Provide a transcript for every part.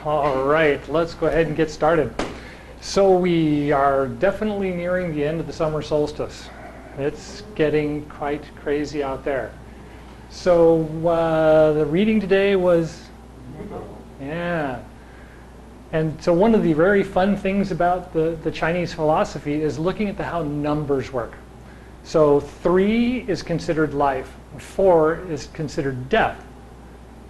All right, let's go ahead and get started. So we are definitely nearing the end of the summer solstice. It's getting quite crazy out there. So the reading today was, yeah. And so one of the very fun things about the Chinese philosophy is looking at how numbers work. So 3 is considered life, 4 is considered death.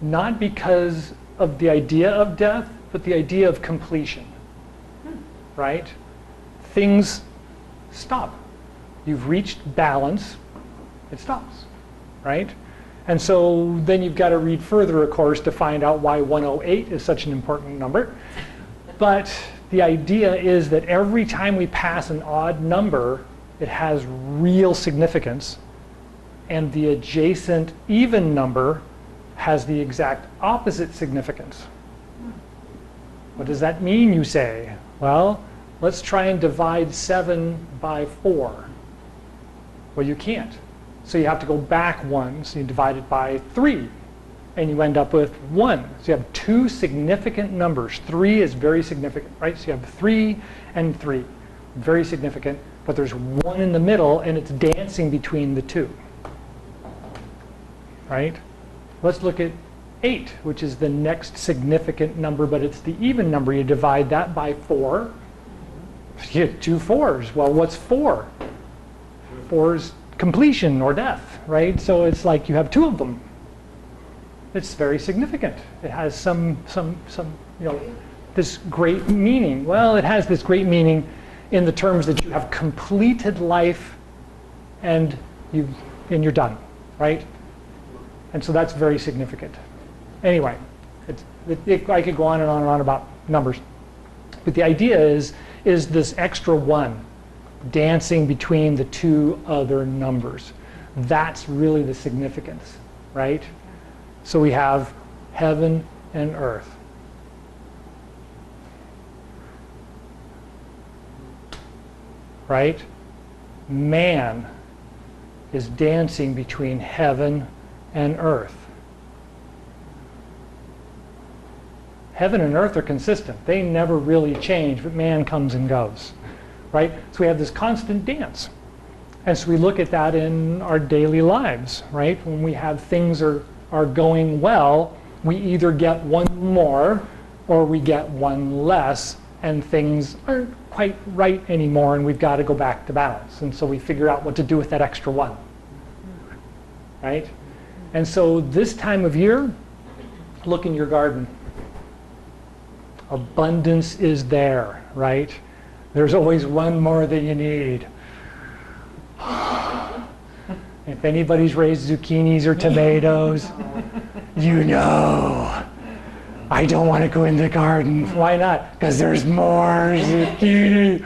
Not because of the idea of death, but the idea of completion, right? Things stop. You've reached balance, it stops, right? And so then you've got to read further, of course, to find out why 108 is such an important number. But the idea is that every time we pass an odd number, it has real significance, and the adjacent even number has the exact opposite significance. What does that mean, you say? Well, let's try and divide 7 by 4. Well, you can't. So you have to go back 1, so you divide it by 3, and you end up with 1. So you have 2 significant numbers. 3 is very significant, right? So you have 3 and 3, very significant, but there's 1 in the middle, and it's dancing between the 2, right? Let's look at 8, which is the next significant number, but it's the even number. You divide that by 4, you get 2 4s. Well, what's 4? 4 is completion or death, right? So it's like you have 2 of them. It's very significant. It has some this great meaning. Well, it has this great meaning in the terms that you have completed life and you're done, right? And so that's very significant. Anyway, I could go on and on and on about numbers. But the idea is this extra 1 dancing between the 2 other numbers. That's really the significance, right? So we have heaven and earth. Right? Man is dancing between heaven and earth. Heaven and earth are consistent. They never really change, but man comes and goes, right? So we have this constant dance. And so we look at that in our daily lives, right? When we have things are going well, we either get 1 more or we get 1 less, and things aren't quite right anymore, and we've got to go back to balance. And so we figure out what to do with that extra 1, right? And so this time of year, look in your garden. Abundance is there, right? There's always 1 more than you need. If anybody's raised zucchinis or tomatoes, you know, I don't want to go in the garden. Why not? Because there's more zucchini,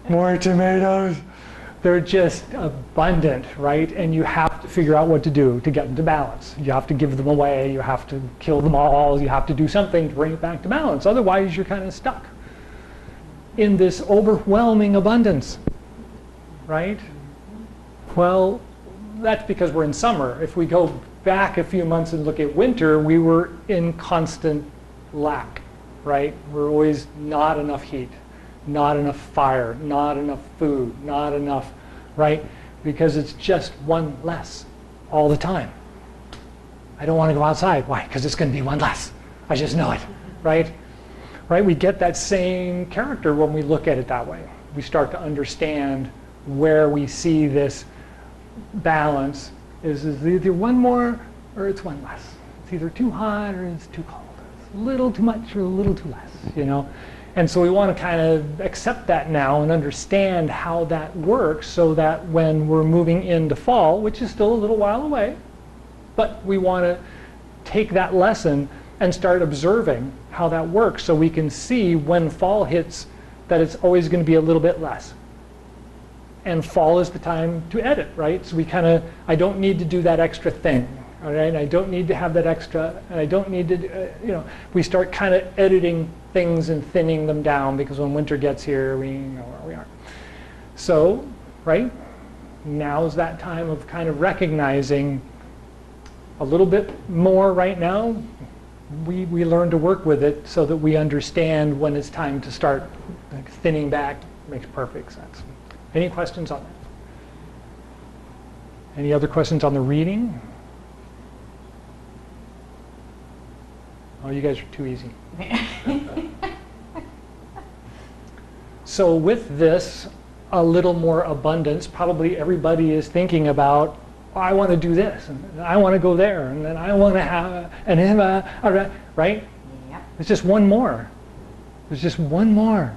more tomatoes. They're just abundant, right? And you have to figure out what to do to get them to balance. You have to give them away. You have to kill them all. You have to do something to bring it back to balance. Otherwise, you're kind of stuck in this overwhelming abundance, right? Well, that's because we're in summer. If we go back a few months and look at winter, we were in constant lack, right? We're always not enough heat, not enough fire, not enough food, not enough, right? Because it's just 1 less all the time. I don't want to go outside. Why? Because it's going to be 1 less. I just know it, right? Right? We get that same character when we look at it that way. We start to understand where we see this balance is either 1 more or it's 1 less. It's either too hot or it's too cold. It's a little too much or a little too less, you know? And so we want to kind of accept that now and understand how that works, so that when we're moving into fall, which is still a little while away, but we want to take that lesson and start observing how that works, so we can see when fall hits that it's always going to be a little bit less. And fall is the time to edit, right? So we kind of, I don't need to do that extra thing, all right? I don't need to have that extra, and I don't need to, we start kind of editing things and thinning them down, because when winter gets here, we know where we are. So, right, now's that time of kind of recognizing a little bit more right now, we learn to work with it so that we understand when it's time to start thinning back. Makes perfect sense. Any questions on that? Any other questions on the reading? Oh, you guys are too easy. So with this, a little more abundance, probably everybody is thinking about, oh, I want to do this, and I want to go there, and then I want to have, and then, right? Yep. It's just one more. There's just one more,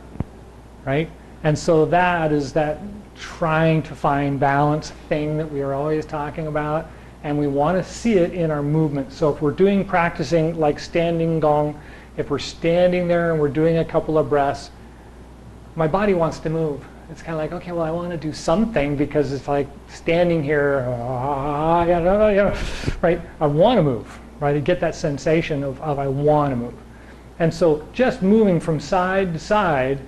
right? And so that is that trying to find balance thing that we are always talking about, and we want to see it in our movement. So if we're practicing like standing gong, if we're standing there and we're doing a couple of breaths, my body wants to move. It's kind of like, okay, well, I want to do something because it's like standing here, right? I want to move, right? I get that sensation of I want to move. And so just moving from side to side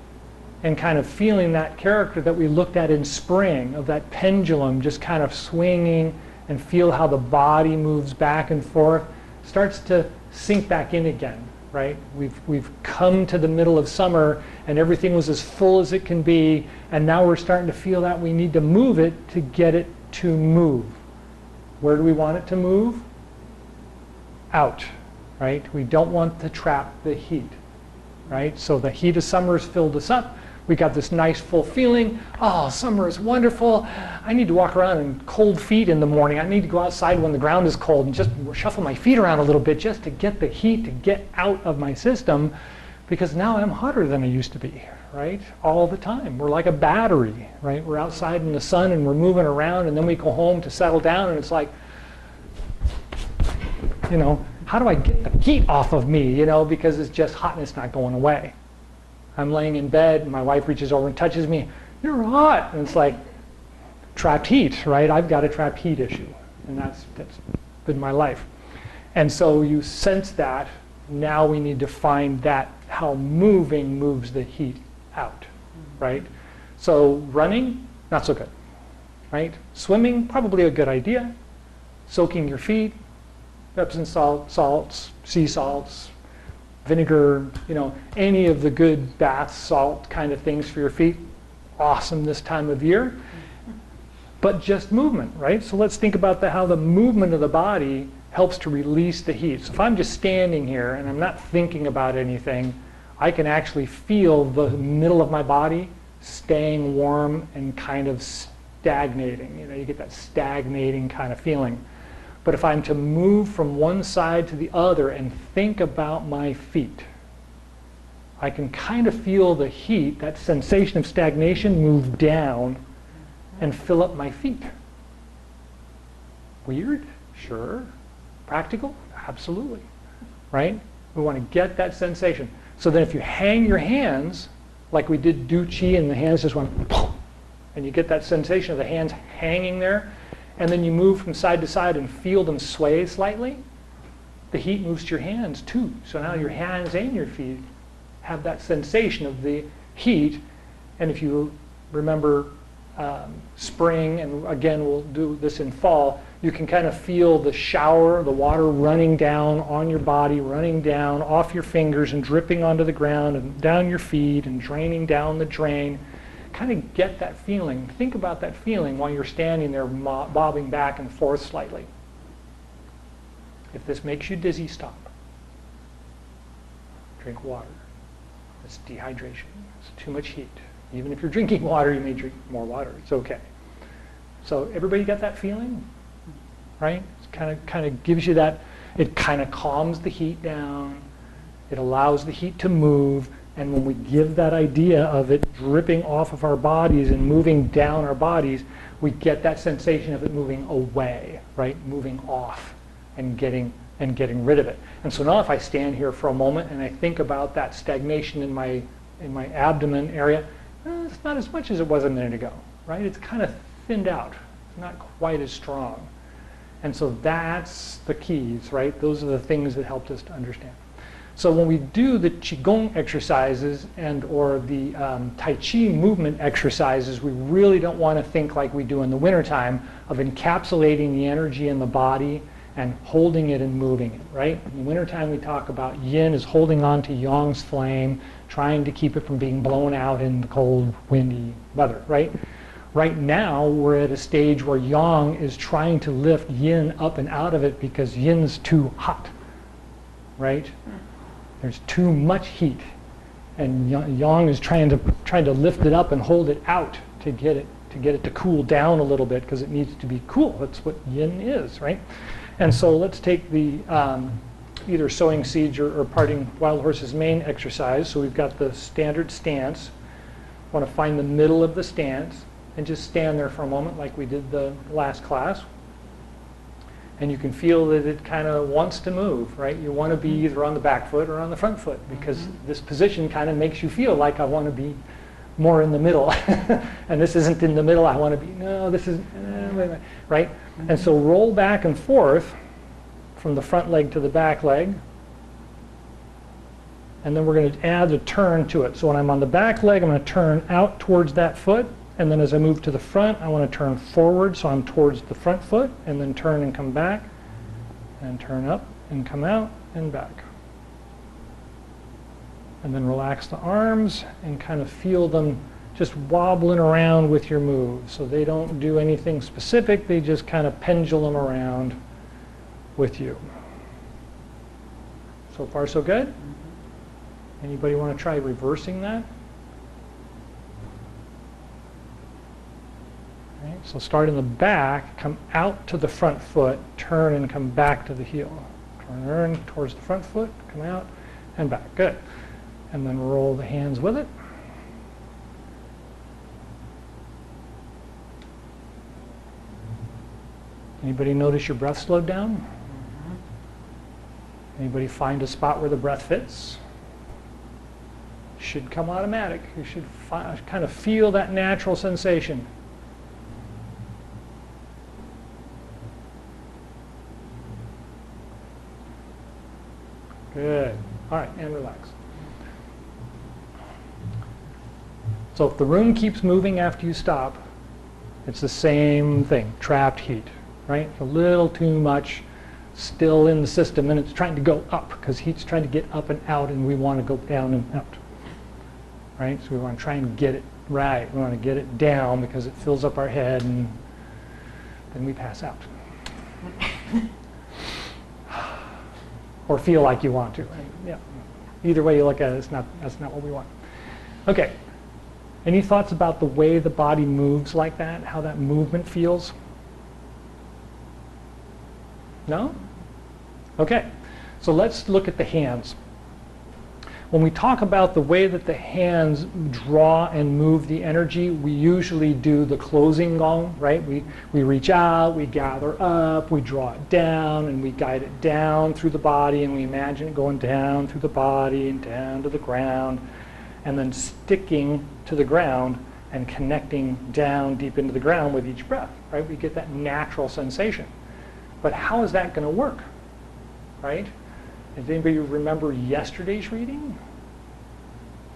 and kind of feeling that character that we looked at in spring, of that pendulum just kind of swinging, and feel how the body moves back and forth, starts to sink back in again, right? We've come to the middle of summer and everything was as full as it can be, and now we're starting to feel that we need to move it to get it to move. Where do we want it to move? Out, right? We don't want to trap the heat, right? So the heat of summer has filled us up. We got this nice full feeling. Oh, summer is wonderful. I need to walk around in cold feet in the morning. I need to go outside when the ground is cold and just shuffle my feet around a little bit just to get the heat to get out of my system, because now I'm hotter than I used to be, right? All the time. We're like a battery, right? We're outside in the sun and we're moving around, and then we go home to settle down, and it's like, you know, how do I get the heat off of me, you know, because it's just hot and it's not going away. I'm laying in bed and my wife reaches over and touches me. You're hot. And it's like trapped heat, right? I've got a trapped heat issue. And that's been my life. And so you sense that. Now we need to find that, how moving moves the heat out, right? So running, not so good, right? Swimming, probably a good idea. Soaking your feet, Epsom salts, sea salts, vinegar, you know, any of the good bath salt kind of things for your feet, awesome this time of year. But just movement, right? So let's think about how the movement of the body helps to release the heat. So if I'm just standing here and I'm not thinking about anything, I can actually feel the middle of my body staying warm and kind of stagnating. You know, you get that stagnating kind of feeling. But if I'm to move from one side to the other and think about my feet, I can kind of feel the heat, that sensation of stagnation, move down and fill up my feet. Weird? Sure. Practical? Absolutely. Right? We want to get that sensation. So then if you hang your hands, like we did Do Chi, and the hands just went, and you get that sensation of the hands hanging there, and then you move from side to side and feel them sway slightly, the heat moves to your hands too. So now your hands and your feet have that sensation of the heat. And if you remember spring, and again we'll do this in fall, you can kind of feel the shower, the water running down on your body, running down off your fingers and dripping onto the ground and down your feet and draining down the drain. Kind of get that feeling. Think about that feeling while you're standing there bobbing back and forth slightly. If this makes you dizzy, stop. Drink water. It's dehydration. It's too much heat. Even if you're drinking water, you may drink more water. It's okay. So everybody got that feeling? Right? It kind of gives you that, it kind of calms the heat down. It allows the heat to move. And when we give that idea of it dripping off of our bodies and moving down our bodies, we get that sensation of it moving away, right? Moving off and getting rid of it. And so now if I stand here for a moment and I think about that stagnation in my abdomen area, it's not as much as it was a minute ago, right? It's kind of thinned out. It's not quite as strong. And so that's the keys, right? Those are the things that helped us to understand. So when we do the Qigong exercises and or the Tai Chi movement exercises, we really don't want to think like we do in the wintertime of encapsulating the energy in the body and holding it and moving it, right? In the wintertime we talk about yin is holding on to yang's flame, trying to keep it from being blown out in the cold, windy weather, right? Right now we're at a stage where yang is trying to lift yin up and out of it because yin's too hot, right? There's too much heat, and yang is trying to lift it up and hold it out to get it to cool down a little bit because it needs to be cool. That's what yin is, right? And so let's take the either sowing seeds or parting wild horse's mane exercise. So we've got the standard stance. Want to find the middle of the stance and just stand there for a moment like we did the last class. And you can feel that it kind of wants to move, right? You want to be either on the back foot or on the front foot because this position kind of makes you feel like I want to be more in the middle. And this isn't in the middle, I want to be, no, this is, wait, right? And so roll back and forth from the front leg to the back leg. And then we're going to add a turn to it. So when I'm on the back leg, I'm going to turn out towards that foot. And then as I move to the front, I want to turn forward, so I'm towards the front foot, and then turn and come back, and turn up and come out and back. And then relax the arms and kind of feel them just wobbling around with your move. So they don't do anything specific, they just kind of pendulum around with you. So far so good? Anybody want to try reversing that? Right, so start in the back, come out to the front foot, turn and come back to the heel. Turn towards the front foot, come out and back. Good. And then roll the hands with it. Anybody notice your breath slowed down? Anybody find a spot where the breath fits? Should come automatic. You should kind of feel that natural sensation. Good. All right, and relax. So if the room keeps moving after you stop, it's the same thing, trapped heat, right? A little too much still in the system, and it's trying to go up because heat's trying to get up and out, and we want to go down and out, right? So we want to try and get it right. We want to get it down because it fills up our head, and then we pass out. Or feel like you want to. Right? Yeah. Either way you look at it, that's not what we want. Okay. Any thoughts about the way the body moves like that? How that movement feels? No? Okay. So let's look at the hands. When we talk about the way that the hands draw and move the energy, we usually do the closing gong, right? We reach out, we gather up, we draw it down, and we guide it down through the body, and we imagine it going down through the body and down to the ground, and then sticking to the ground and connecting down deep into the ground with each breath, right? We get that natural sensation. But how is that going to work, right? Does anybody remember yesterday's reading?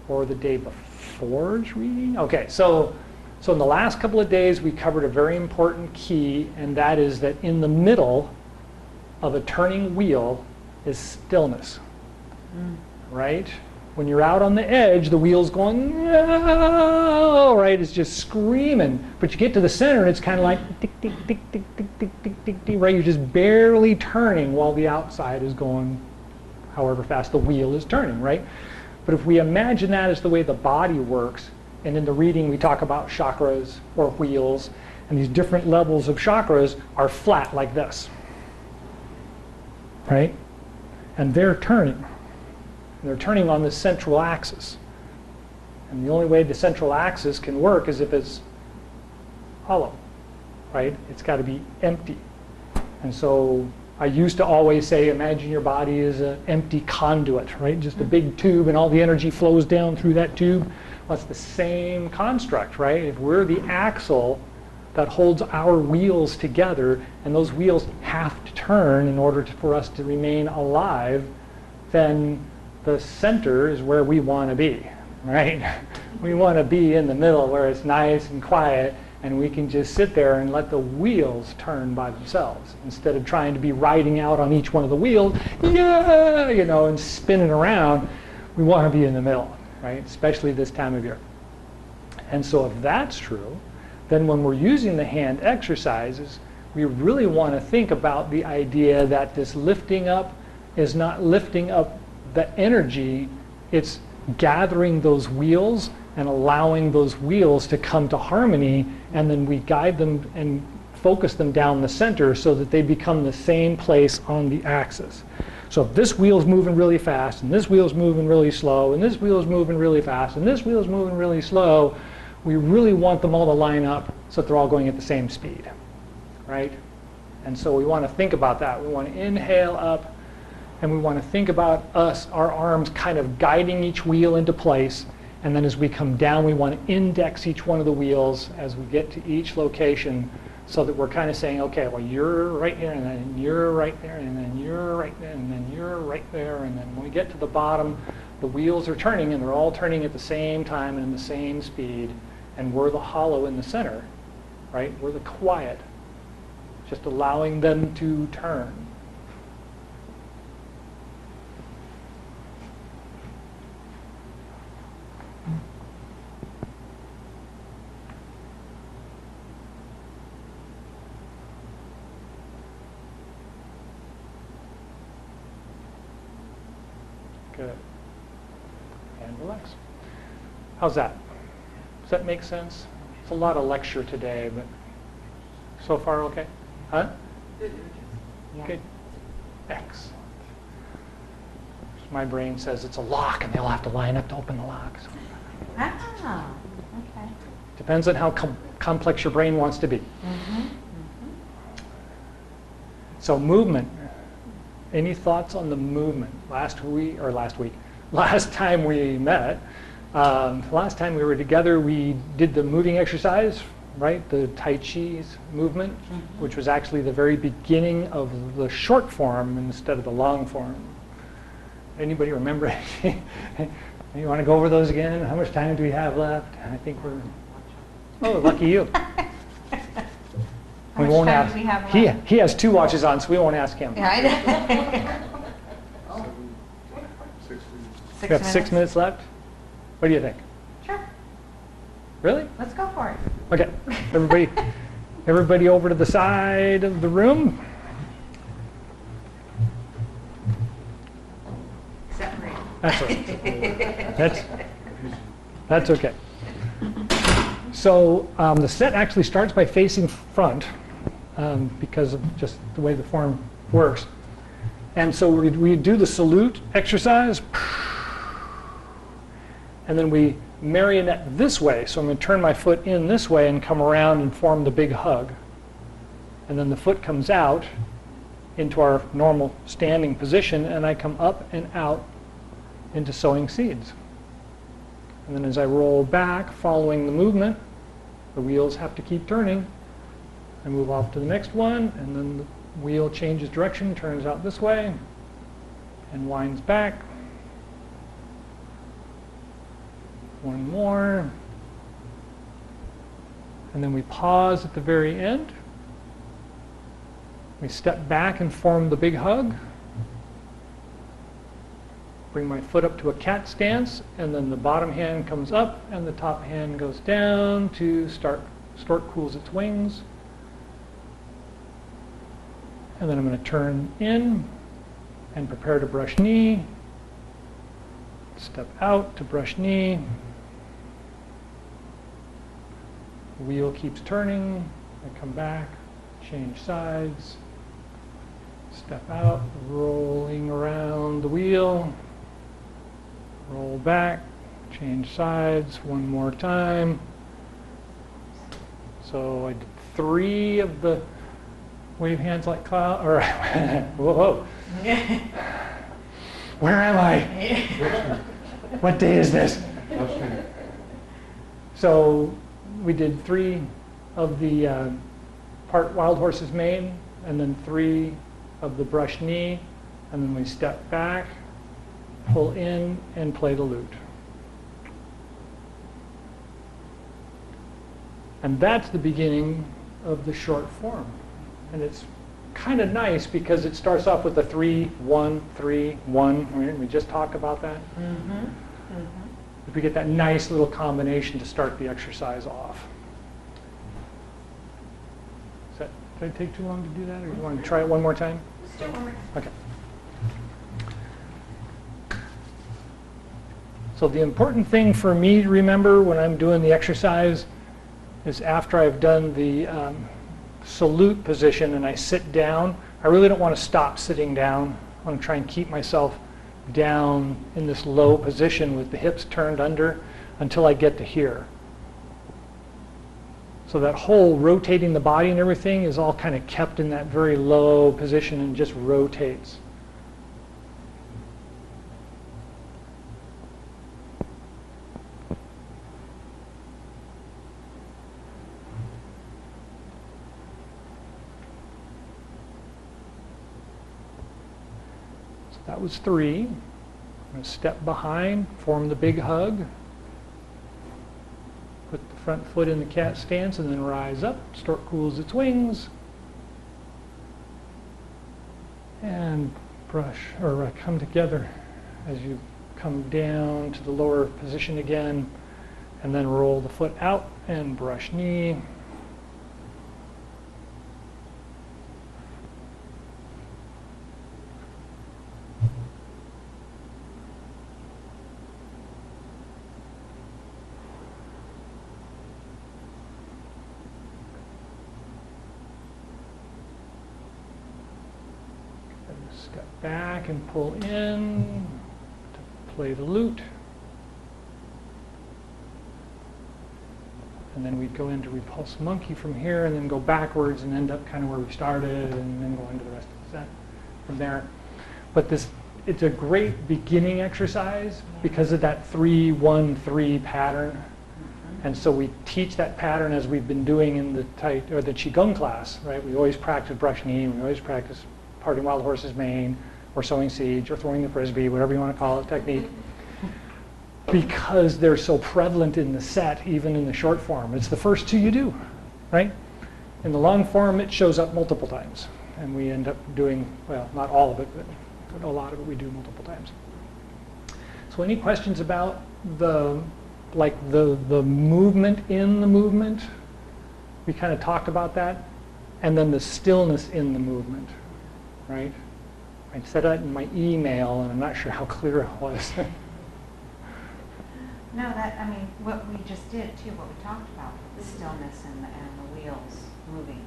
Or the day before's reading? Okay, so in the last couple of days we covered a very important key, and that is that in the middle of a turning wheel is stillness, right? When you're out on the edge, the wheel's going, no, right? It's just screaming. But you get to the center, and it's kind of like tick, tick, tick, tick, tick, tick, tick, tick, tick, right? You're just barely turning while the outside is going however fast the wheel is turning, right? But if we imagine that as the way the body works, and in the reading we talk about chakras or wheels, and these different levels of chakras are flat like this, right? And they're turning. They're turning on the central axis. And the only way the central axis can work is if it's hollow, right? It's got to be empty. And so I used to always say, imagine your body is an empty conduit, right? Just a big tube, and all the energy flows down through that tube. Well, it's the same construct, right? If we're the axle that holds our wheels together, and those wheels have to turn in order for us to remain alive, then the center is where we want to be, right? We want to be in the middle where it's nice and quiet, And we can just sit there and let the wheels turn by themselves instead of trying to be riding out on each one of the wheels, yeah, you know, and spinning around. We want to be in the middle, right? Especially this time of year. And so if that's true, then when we're using the hand exercises, we really want to think about the idea that this lifting up is not lifting up the energy, it's gathering those wheels and allowing those wheels to come to harmony, and then we guide them and focus them down the center so that they become the same place on the axis. So if this wheel's moving really fast, and this wheel's moving really slow, and this wheel's moving really fast, and this wheel's moving really slow, we really want them all to line up so that they're all going at the same speed, right? And so we want to think about that. We want to inhale up, and we want to think about our arms kind of guiding each wheel into place. And then as we come down, we want to index each one of the wheels as we get to each location so that we're kind of saying, okay, well, you're right here, and then you're right there, and then you're right there, and then you're right there. And then when we get to the bottom, the wheels are turning, and they're all turning at the same time and in the same speed. And we're the hollow in the center, right? We're the quiet, just allowing them to turn. Good. And relax. How's that? Does that make sense? It's a lot of lecture today, but so far okay? Huh? Yeah. Good. Excellent. My brain says it's a lock, and they'll have to line up to open the lock. So. Ah, okay. Depends on how complex your brain wants to be. Mm-hmm. So movement. Any thoughts on the movement? Last time we met, last time we were together, we did the moving exercise, right? The Tai Chi's movement, which was actually the very beginning of the short form instead of the long form. Anybody remember? You want to go over those again? How much time do we have left? I think we're... Oh, lucky you. How much time do we have left? He has 2 watches on, so we won't ask him. Yeah, I know. 6 we have 6 minutes left? What do you think? Sure. Really? Let's go for it. Okay. Everybody over to the side of the room. Except for you. That's all right. That's okay. So the set actually starts by facing front because of just the way the form works. And so we do the salute exercise, and then we marionette this way. So I'm going to turn my foot in this way and come around and form the big hug. And then the foot comes out into our normal standing position, and I come up and out into sowing seeds. And then as I roll back, following the movement, the wheels have to keep turning. I move off to the next one, and then the wheel changes direction, turns out this way, and winds back. One more. And then we pause at the very end. We step back and form the big hug. Bring my foot up to a cat stance, and then the bottom hand comes up and the top hand goes down to stork cools its wings. And then I'm going to turn in and prepare to brush knee. Step out to brush knee. The wheel keeps turning. I come back, change sides. Step out, rolling around the wheel. Roll back, change sides one more time. So I did 3 of the wave hands like cloud, or whoa. Where am I? What day is this? So we did 3 of the part wild horse's mane, and then 3 of the brush knee, and then we step back, pull in, and play the lute. And that's the beginning of the short form. And it's kind of nice because it starts off with the 3, 1, 3, 1. We just talked about that. Mm-hmm. Mm-hmm. We get that nice little combination to start the exercise off. Did I take too long to do that, or you want to try it one more time? Let's do it one more time. Okay. So the important thing for me to remember when I'm doing the exercise is after I've done the salute position and I sit down, I really don't want to stop sitting down. I want to try and keep myself down in this low position with the hips turned under until I get to here. So that whole rotating the body and everything is all kind of kept in that very low position and just rotates. So that was 3. I'm going to step behind, form the big hug. Put the front foot in the cat stance and then rise up. Stork cools its wings. And brush, or come together as you come down to the lower position again. And then roll the foot out and brush knee. Step back and pull in to play the lute. And then we'd go into repulse monkey from here and then go backwards and end up kind of where we started and then go into the rest of the set from there. But it's a great beginning exercise because of that 3-1-3 pattern. And so we teach that pattern as we've been doing in the the Qigong class, right? We always practice brush knee, we always practice parting wild horse's mane, or sowing seeds, or throwing the frisbee, whatever you want to call it, technique, because they're so prevalent in the set, even in the short form. It's the first 2 you do, right? In the long form, it shows up multiple times, and we end up doing, well, not all of it, but a lot of it we do multiple times. So any questions about the movement in the movement? We kind of talked about that, and then the stillness in the movement. Right? I said that in my email, and I'm not sure how clear it was. No, I mean, what we just did too, what we talked about, the stillness and the wheels moving.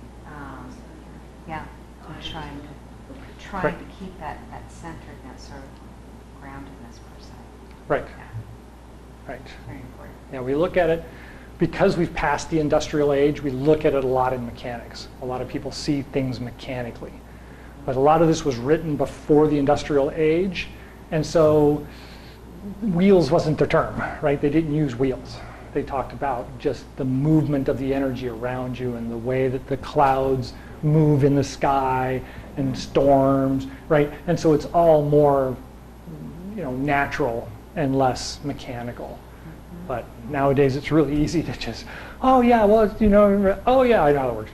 Yeah, I'm trying to keep that centeredness or groundedness per se. Right. Yeah. Right. Very important. Yeah, we look at it, because we've passed the industrial age, we look at it a lot in mechanics. A lot of people see things mechanically. But a lot of this was written before the industrial age, and so wheels wasn't the term, right? They didn't use wheels. They talked about just the movement of the energy around you and the way that the clouds move in the sky and storms, right? And so it's all more, natural and less mechanical. But nowadays it's really easy to just, oh yeah, well, oh yeah, I know how it works.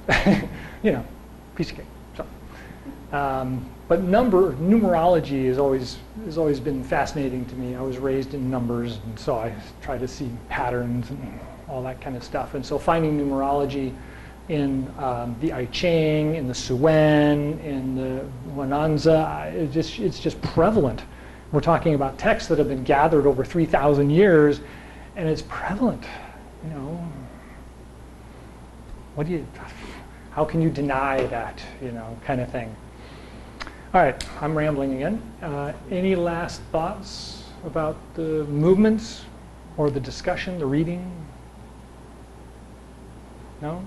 Piece of cake. But numerology has always been fascinating to me. I was raised in numbers, and so I try to see patterns and all that kind of stuff. And so finding numerology in the I Ching, in the Suen, in the Wananza, it's just prevalent. We're talking about texts that have been gathered over 3,000 years, and it's prevalent. How can you deny that? Kind of thing. All right, I'm rambling again. Any last thoughts about the movements or the discussion, the reading? No?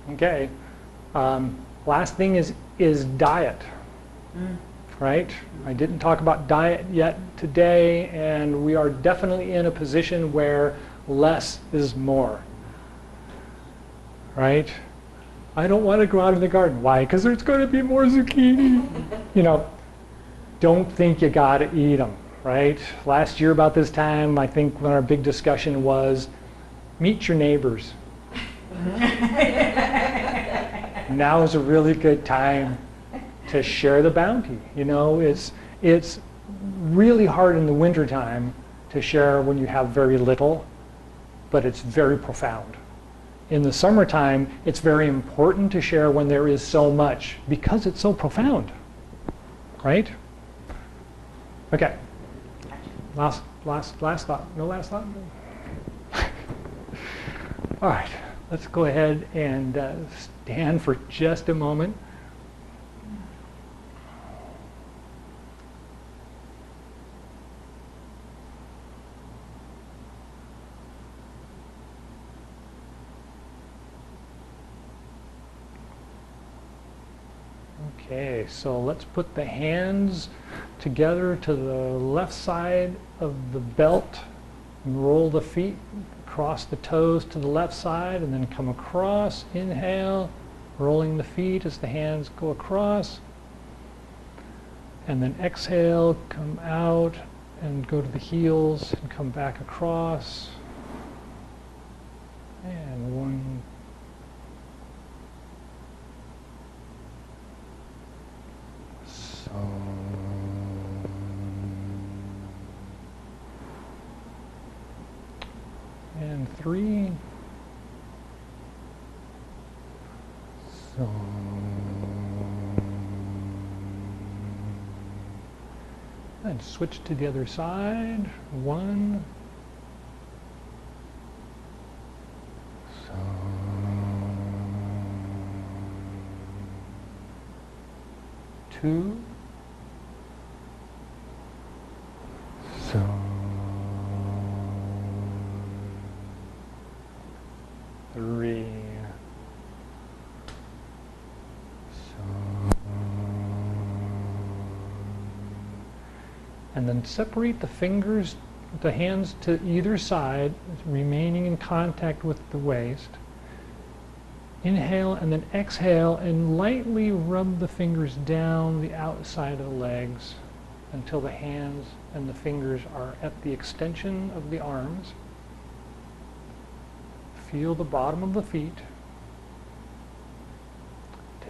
Okay. Last thing is diet, right? I didn't talk about diet yet today, and we are definitely in a position where less is more, right? I don't want to go out in the garden. Why? Because there's going to be more zucchini. Don't think you got to eat them, right? Last year about this time, I think when our big discussion was, meet your neighbors. Now is a really good time to share the bounty. You know, it's really hard in the wintertime to share when you have very little, but it's very profound. In the summertime, it's very important to share when there is so much because it's so profound, right? Okay. Last thought. No last thought? All right. Let's go ahead and stand for just a moment. Okay, so let's put the hands together to the left side of the belt and roll the feet across the toes to the left side and then come across. Inhale, rolling the feet as the hands go across. And then exhale, come out and go to the heels and come back across. And one. And 3. So. And switch to the other side. 1. So. 2. So. 3. So. And then separate the fingers, the hands to either side, remaining in contact with the waist. Inhale and then exhale and lightly rub the fingers down the outside of the legs until the hands and the fingers are at the extension of the arms. Feel the bottom of the feet.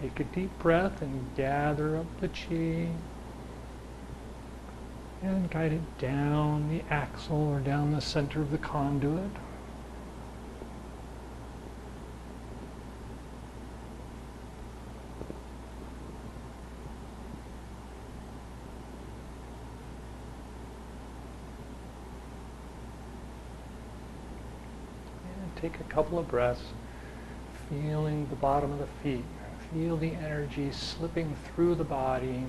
Take a deep breath and gather up the chi. And guide it down the axle or down the center of the conduit. Take a couple of breaths, feeling the bottom of the feet. Feel the energy slipping through the body,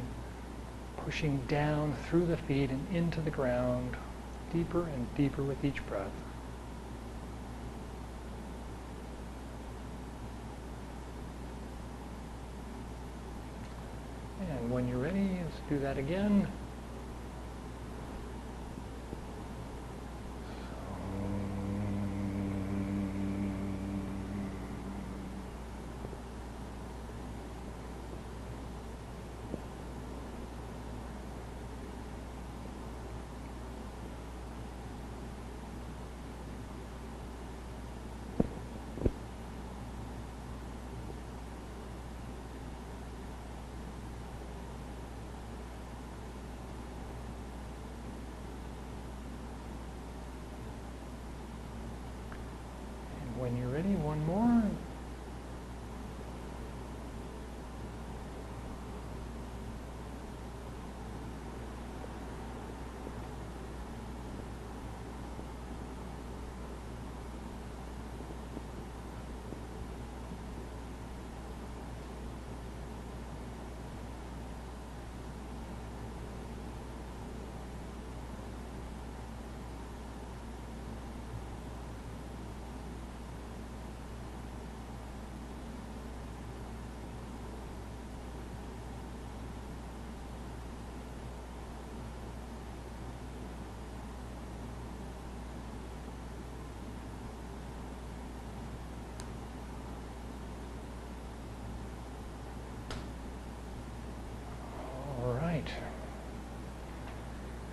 pushing down through the feet and into the ground, deeper and deeper with each breath. And when you're ready, let's do that again. When you're ready, one more.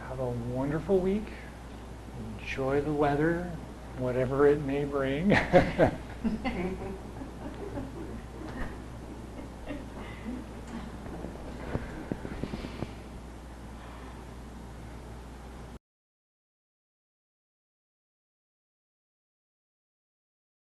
Have a wonderful week. Enjoy the weather, whatever it may bring.